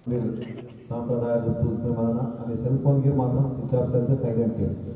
మీరు సాంప్రదాయ దుస్తులు వలన అది సెల్ ఫోన్కి మాత్రం స్విచ్ ఆఫ్ చేస్తే సైలెంట్ చేయండి.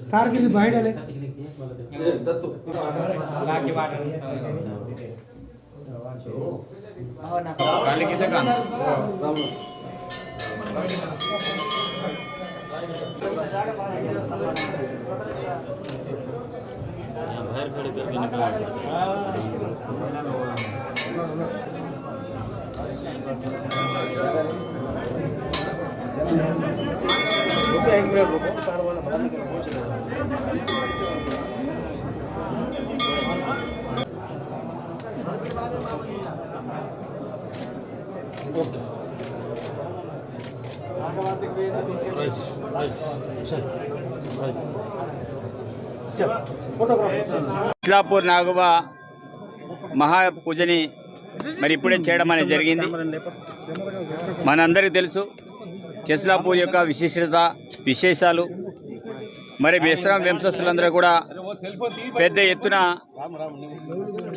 सार के भी बाहर डाले काले की दुकान बाहर खड़े करके निकला एक मिनट रुको कार वाला बता दे पहुंच रहा ఇస్లాపూర్ నాగబా మహాపూజని మరి ఇప్పుడే చేయడం అనేది జరిగింది. మనందరికీ తెలుసు కెస్లాపూర్ యొక్క విశేషాలు. మరి బెస్రాం వంశస్థులందరూ కూడా పెద్ద ఎత్తున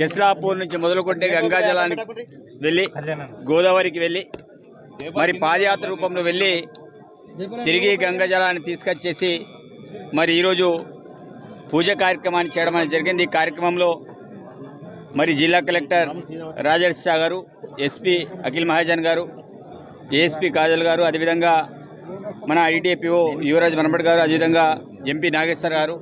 కెస్లాపూర్ నుంచి మొదలుకొట్టే గంగాజలానికి వెళ్ళి గోదావరికి వెళ్ళి మరి పాదయాత్ర రూపంలో వెళ్ళి తిరిగి గంగాజలాన్ని తీసుకొచ్చేసి మరి ఈరోజు పూజ కార్యక్రమాన్ని చేయడం అనేది జరిగింది. ఈ కార్యక్రమంలో మరి జిల్లా కలెక్టర్ రాజర్షి షా గారు, ఎస్పీ అఖిల్ మహాజన్ గారు, ఏఎస్పీ కాజల్ గారు, అదేవిధంగా మన ఐటీపీఓ యువరాజ్ మనబడ్ గారు, అదేవిధంగా ఎంపీ నాగేశ్వర్ గారు,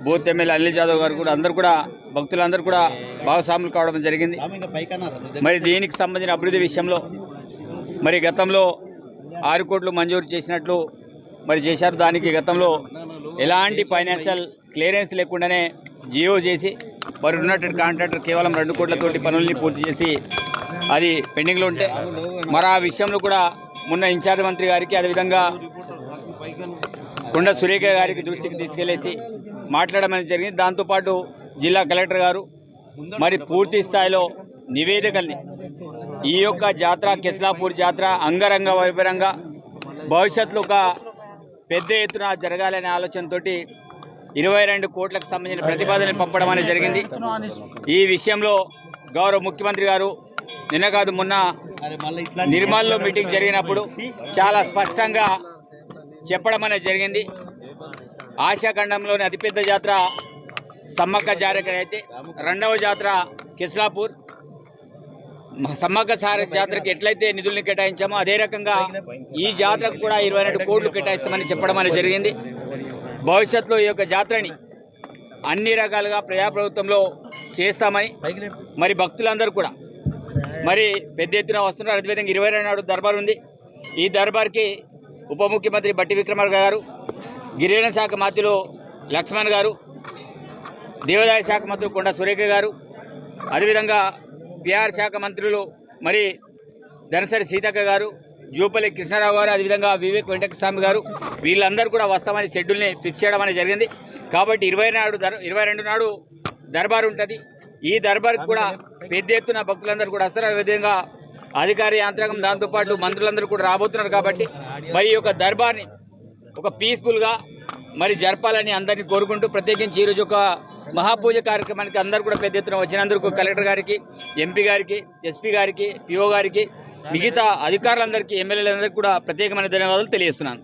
బూత్ ఎమ్మెల్యే అనిల్ జాదవ్ గారు కూడా అందరూ కూడా భక్తులందరూ కూడా భాగస్వాములు కావడం జరిగింది. మరి దీనికి సంబంధించిన అభివృద్ధి విషయంలో మరి గతంలో 6 కోట్లు మంజూరు చేసినట్లు మరి చేశారు. దానికి గతంలో ఎలాంటి ఫైనాన్షియల్ క్లియరెన్స్ లేకుండానే జియో చేసి మరి ఉన్నటువంటి కాంట్రాక్టర్ కేవలం 2 కోట్లతోటి పనుల్ని పూర్తి చేసి అది పెండింగ్లో ఉంటే మరి ఆ విషయంలో కూడా మొన్న ఇన్ఛార్జ్ మంత్రి గారికి అదేవిధంగా కొండ సురేఖ గారికి దృష్టికి తీసుకెళ్లేసి మాట్లాడడం జరిగింది. దాంతోపాటు జిల్లా కలెక్టర్ గారు మరి పూర్తి స్థాయిలో నివేదికల్ని ఈ యొక్క జాతర కిస్లాపూర్ జాతర అంగరంగ వైభవంగా భవిష్యత్తులో ఒక పెద్ద ఎత్తున జరగాలనే ఆలోచనతోటి 22 కోట్లకు సంబంధించిన ప్రతిపాదనలు పంపడం అనేది జరిగింది. ఈ విషయంలో గౌరవ ముఖ్యమంత్రి గారు నిన్న కాదు మొన్న నిర్మల్లో మీటింగ్ జరిగినప్పుడు చాలా స్పష్టంగా చెప్పడం అనేది జరిగింది. ఆసియాఖండంలోని అతిపెద్ద జాతర సమ్మక్క జాతర అయితే రెండవ జాతర కిస్లాపూర్. సమ్మక్క జాతరకి ఎట్లయితే నిధుల్ని కేటాయించామో అదే రకంగా ఈ జాతరకు కూడా 22 కోట్లు కేటాయిస్తామని చెప్పడం అనేది జరిగింది. భవిష్యత్తులో ఈ యొక్క జాతరని అన్ని రకాలుగా ప్రజాప్రభుత్వంలో చేస్తామని మరి భక్తులందరూ కూడా మరి పెద్ద ఎత్తున వస్తున్నారు. అదేవిధంగా 22 నాడు దర్బార్ ఉంది. ఈ దర్బార్కి ఉప ముఖ్యమంత్రి బట్టి విక్రమార్క గారు, గిరిజన శాఖ మంత్రులు లక్ష్మణ్ గారు, దేవాదాయ శాఖ మంత్రులు కొండ సురేఖ గారు, అదేవిధంగా పిఆర్ శాఖ మంత్రులు మరి ధనసరి సీతక్క గారు, జూపల్లి కృష్ణారావు గారు, అదేవిధంగా వివేక్ వెంకటస్వామి గారు వీళ్ళందరూ కూడా వస్తామని షెడ్యూల్ని ఫిక్స్ చేయడం అనేది జరిగింది. కాబట్టి 22 నాడు దర్బార్ ఉంటుంది. ఈ దర్బార్కి కూడా పెద్ద ఎత్తున భక్తులందరూ కూడా వస్తారు. అదేవిధంగా అధికారి యంత్రాంగం దాంతోపాటు మంత్రులందరూ కూడా రాబోతున్నారు. కాబట్టి మరి ఈ యొక్క దర్బార్ని ఒక పీస్ఫుల్గా మరి జరపాలని అందరినీ కోరుకుంటూ ప్రత్యేకించి ఈరోజు ఒక మహాపూజ కార్యక్రమానికి అందరూ కూడా పెద్ద ఎత్తున వచ్చినందుకు కలెక్టర్ గారికి, ఎంపీ గారికి, ఎస్పీ గారికి, పిఓ గారికి, మిగతా అధికారులందరికీ, ఎమ్మెల్యేలందరికీ కూడా ప్రత్యేకమైన ధన్యవాదాలు తెలియజేస్తున్నాను.